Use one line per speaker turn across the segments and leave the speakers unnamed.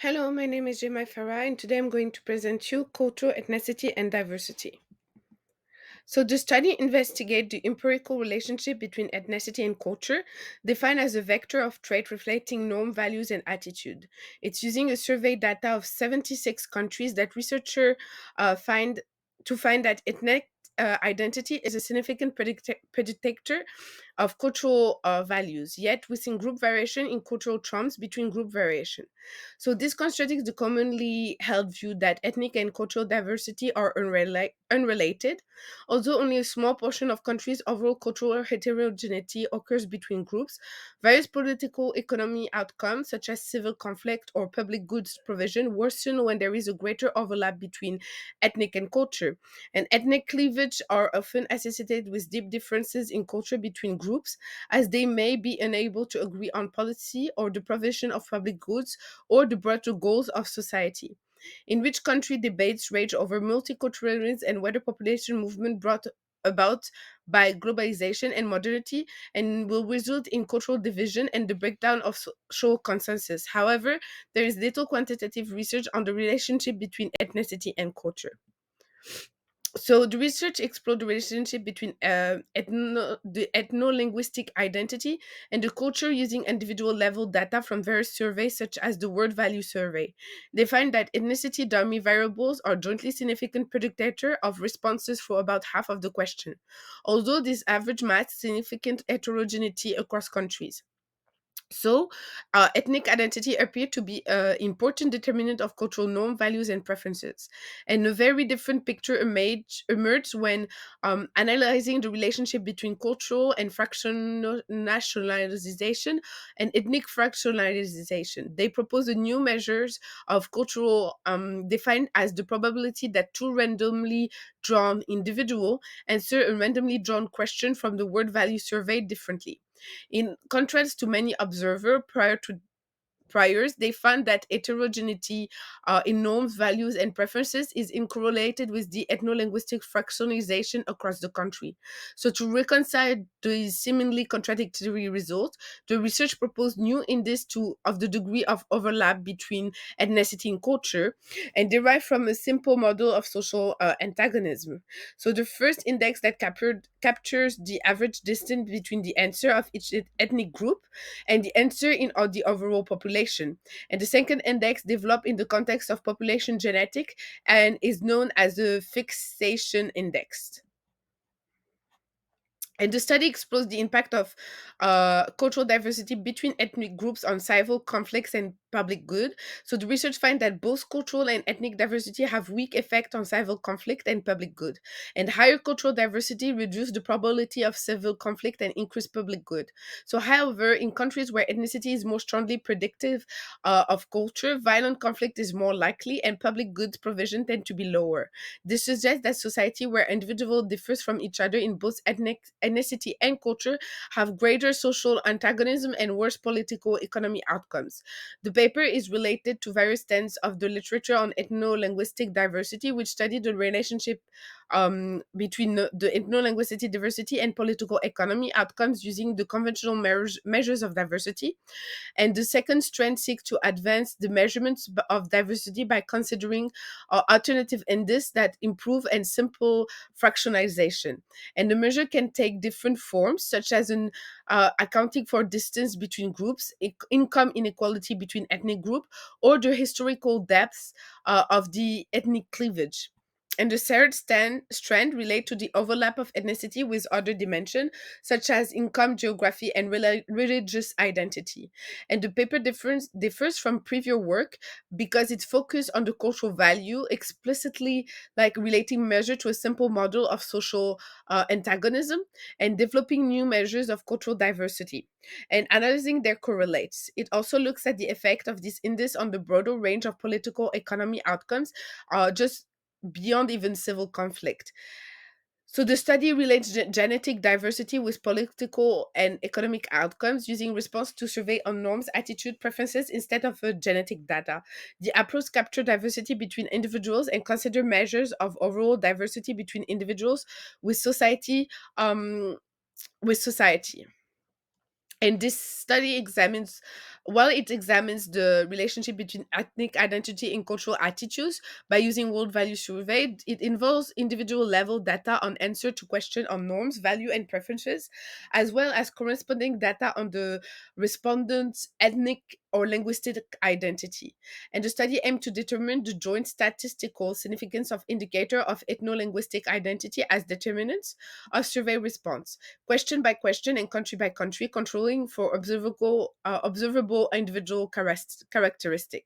Hello, my name is Jemai Farah, and today I'm going to present you culture, ethnicity, and diversity. So, the study investigates the empirical relationship between ethnicity and culture, defined as a vector of trait reflecting norm, values, and attitude. It's using a survey data of 76 countries that researchers find to find that ethnic identity is a significant predictor of cultural values, yet within group variation in cultural trends between group variation. So this contradicts the commonly held view that ethnic and cultural diversity are unrelated. Although only a small portion of countries' overall cultural heterogeneity occurs between groups, various political economy outcomes, such as civil conflict or public goods provision, worsen when there is a greater overlap between ethnic and culture. And ethnic cleavage are often associated with deep differences in culture between groups, as they may be unable to agree on policy or the provision of public goods or the broader goals of society. In which country debates rage over multiculturalism and whether population movement brought about by globalization and modernity and will result in cultural division and the breakdown of social consensus. However, there is little quantitative research on the relationship between ethnicity and culture. So the research explored the relationship between the ethno-linguistic identity and the culture using individual level data from various surveys such as the word value survey. They find that ethnicity dummy variables are jointly significant predictor of responses for about half of the question, although this average masks significant heterogeneity across countries. So, ethnic identity appeared to be an important determinant of cultural norm, values, and preferences. And a very different picture emerged when analyzing the relationship between cultural and fractional nationalization and ethnic fractionalization. They propose a new measures of cultural defined as the probability that two randomly drawn individual answer a randomly drawn question from the word value survey differently. In contrast to many observers priors, they found that heterogeneity in norms, values, and preferences is incorrelated with the ethno-linguistic fractionalization across the country. So, to reconcile these seemingly contradictory results, the research proposed new indices of the degree of overlap between ethnicity and culture, and derived from a simple model of social antagonism. So, the first index that captures the average distance between the answer of each ethnic group and the answer in the overall population. And the second index developed in the context of population genetic and is known as the fixation index. And the study explores the impact of cultural diversity between ethnic groups on civil conflicts and public good. So the research finds that both cultural and ethnic diversity have weak effect on civil conflict and public good. And higher cultural diversity reduce the probability of civil conflict and increase public good. So, however, in countries where ethnicity is more strongly predictive of culture, violent conflict is more likely and public goods provision tend to be lower. This suggests that society where individual differs from each other in both ethnicity and culture have greater social antagonism and worse political economy outcomes. The paper is related to various stands of the literature on ethno-linguistic diversity, which study the relationship between the ethno-linguistic diversity and political economy outcomes using the conventional measures of diversity. And the second strand seeks to advance the measurements of diversity by considering alternative indices that improve and simple fractionalization. And the measure can take different forms, such as an accounting for distance between groups, income inequality between ethnic group, or the historical depths of the ethnic cleavage. And the third strand relate to the overlap of ethnicity with other dimensions, such as income, geography, and religious identity. And the paper differs from previous work because it's focused on the cultural value, explicitly like relating measure to a simple model of social antagonism and developing new measures of cultural diversity and analyzing their correlates. It also looks at the effect of this index on the broader range of political economy outcomes, just beyond even civil conflict. So the study relates genetic diversity with political and economic outcomes using response to survey on norms, attitude, preferences instead of genetic data. The approach capture diversity between individuals and consider measures of overall diversity between individuals with society. Um, with society. And this study examines, while it examines the relationship between ethnic identity and cultural attitudes by using world value survey, it involves individual level data on answer to question on norms, value, and preferences, as well as corresponding data on the respondent's ethnic or linguistic identity. And the study aimed to determine the joint statistical significance of indicator of ethno-linguistic identity as determinants of survey response, question by question and country by country, controlling for observable individual characteristic.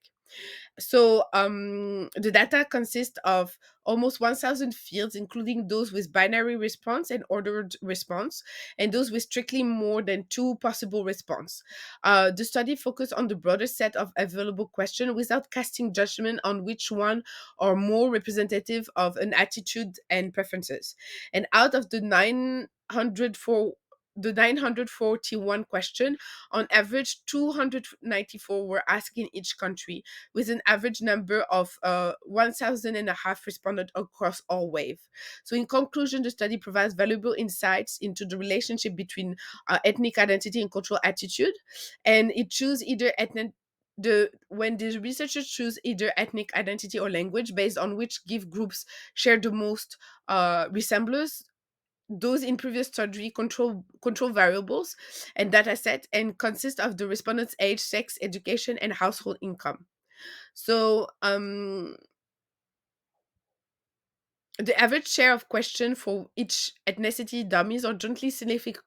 So the data consists of almost 1,000 fields, including those with binary response and ordered response, and those with strictly more than two possible response. The study focused on the broader set of available questions without casting judgment on which one are more representative of an attitude and preferences. And out of the 941 question, on average 294 were asked in each country, with an average number of 1,000 and a half responded across all wave. So in conclusion, the study provides valuable insights into the relationship between ethnic identity and cultural attitude, and it choose either ethnic the when the researchers choose either ethnic identity or language based on which give groups share the most resemblance, those in previous study control variables and data set and consist of the respondents' age, sex, education, and household income. So the average share of question for each ethnicity dummies are jointly significant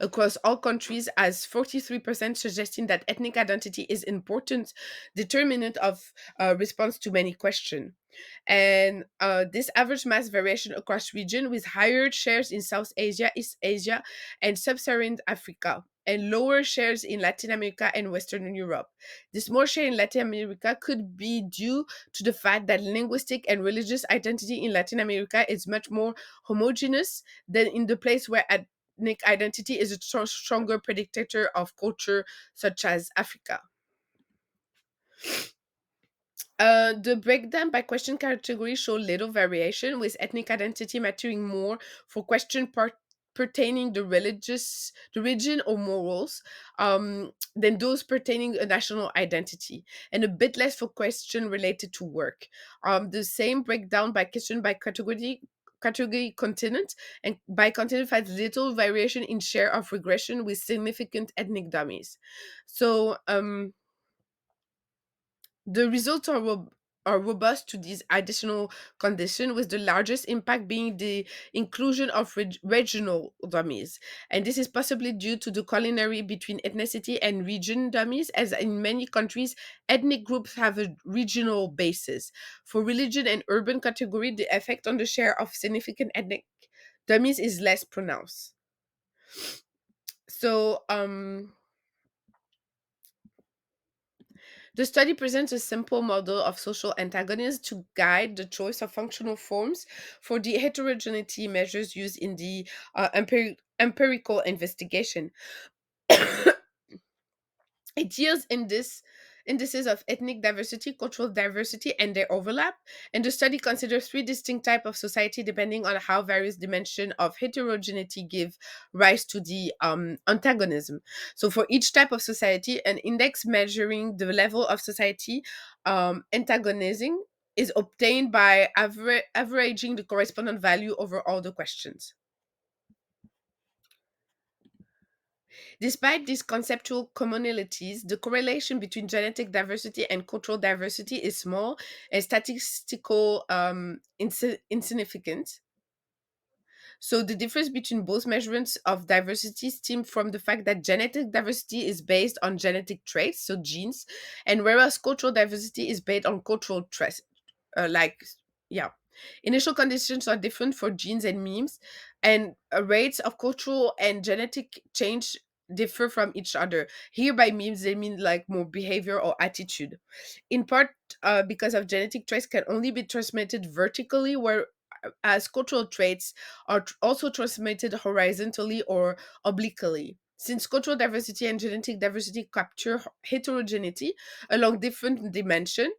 across all countries, as 43% suggesting that ethnic identity is important determinant of response to many questions. And this average mass variation across region, with higher shares in South Asia, East Asia, and Sub-Saharan Africa, and lower shares in Latin America and Western Europe. This more share in Latin America could be due to the fact that linguistic and religious identity in Latin America is much more homogeneous than in the place where ethnic identity is a stronger predictor of culture, such as Africa. The breakdown by question category show little variation, with ethnic identity mattering more for question pertaining the region or morals, than those pertaining a national identity, and a bit less for question related to work. The same breakdown by category continent and by continent finds little variation in share of regression with significant ethnic dummies. So the results are robust to these additional conditions, with the largest impact being the inclusion of regional dummies. And this is possibly due to the culinary between ethnicity and region dummies, as in many countries, ethnic groups have a regional basis. For religion and urban category, the effect on the share of significant ethnic dummies is less pronounced. So, the study presents a simple model of social antagonism to guide the choice of functional forms for the heterogeneity measures used in the empirical investigation. It yields in this indices of ethnic diversity, cultural diversity, and their overlap. And the study considers three distinct types of society depending on how various dimensions of heterogeneity give rise to the antagonism. So for each type of society, an index measuring the level of society antagonism is obtained by averaging the correspondent value over all the questions. Despite these conceptual commonalities, the correlation between genetic diversity and cultural diversity is small and statistical insignificant. So the difference between both measurements of diversity stem from the fact that genetic diversity is based on genetic traits, so genes, and whereas cultural diversity is based on cultural traits, like yeah. Initial conditions are different for genes and memes, and rates of cultural and genetic change differ from each other. Here, by memes, they mean like more behavior or attitude. In part, because of genetic traits can only be transmitted vertically, whereas cultural traits are also transmitted horizontally or obliquely. Since cultural diversity and genetic diversity capture heterogeneity along different dimensions,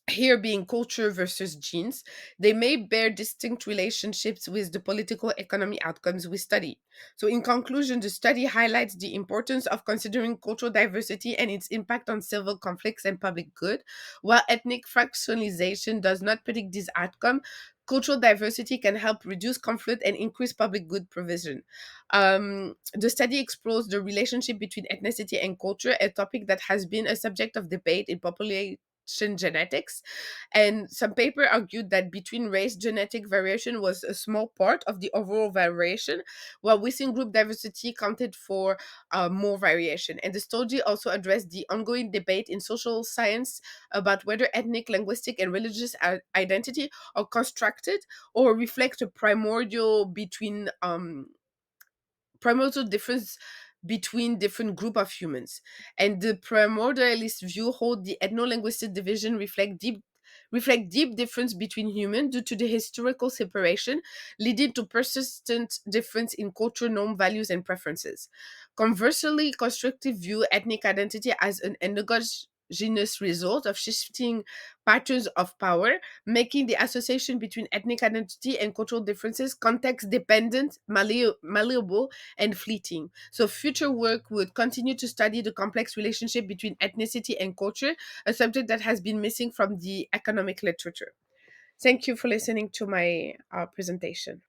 here being culture versus genes, they may bear distinct relationships with the political economy outcomes we study. So, in conclusion, the study highlights the importance of considering cultural diversity and its impact on civil conflicts and public good. While ethnic fractionalization does not predict this outcome, cultural diversity can help reduce conflict and increase public good provision. The study explores the relationship between ethnicity and culture, a topic that has been a subject of debate in population genetics, and some paper argued that between race genetic variation was a small part of the overall variation, while within group diversity counted for more variation. And the study also addressed the ongoing debate in social science about whether ethnic, linguistic, and religious identity are constructed or reflect a primordial difference between different group of humans. And the primordialist view hold the ethno-linguistic division reflect deep difference between humans due to the historical separation, leading to persistent difference in culture, norm, values, and preferences. Conversely, constructive view ethnic identity as an endogenous result of shifting patterns of power, making the association between ethnic identity and cultural differences context dependent, malleable, and fleeting. So, future work would continue to study the complex relationship between ethnicity and culture, a subject that has been missing from the economic literature. Thank you for listening to my presentation.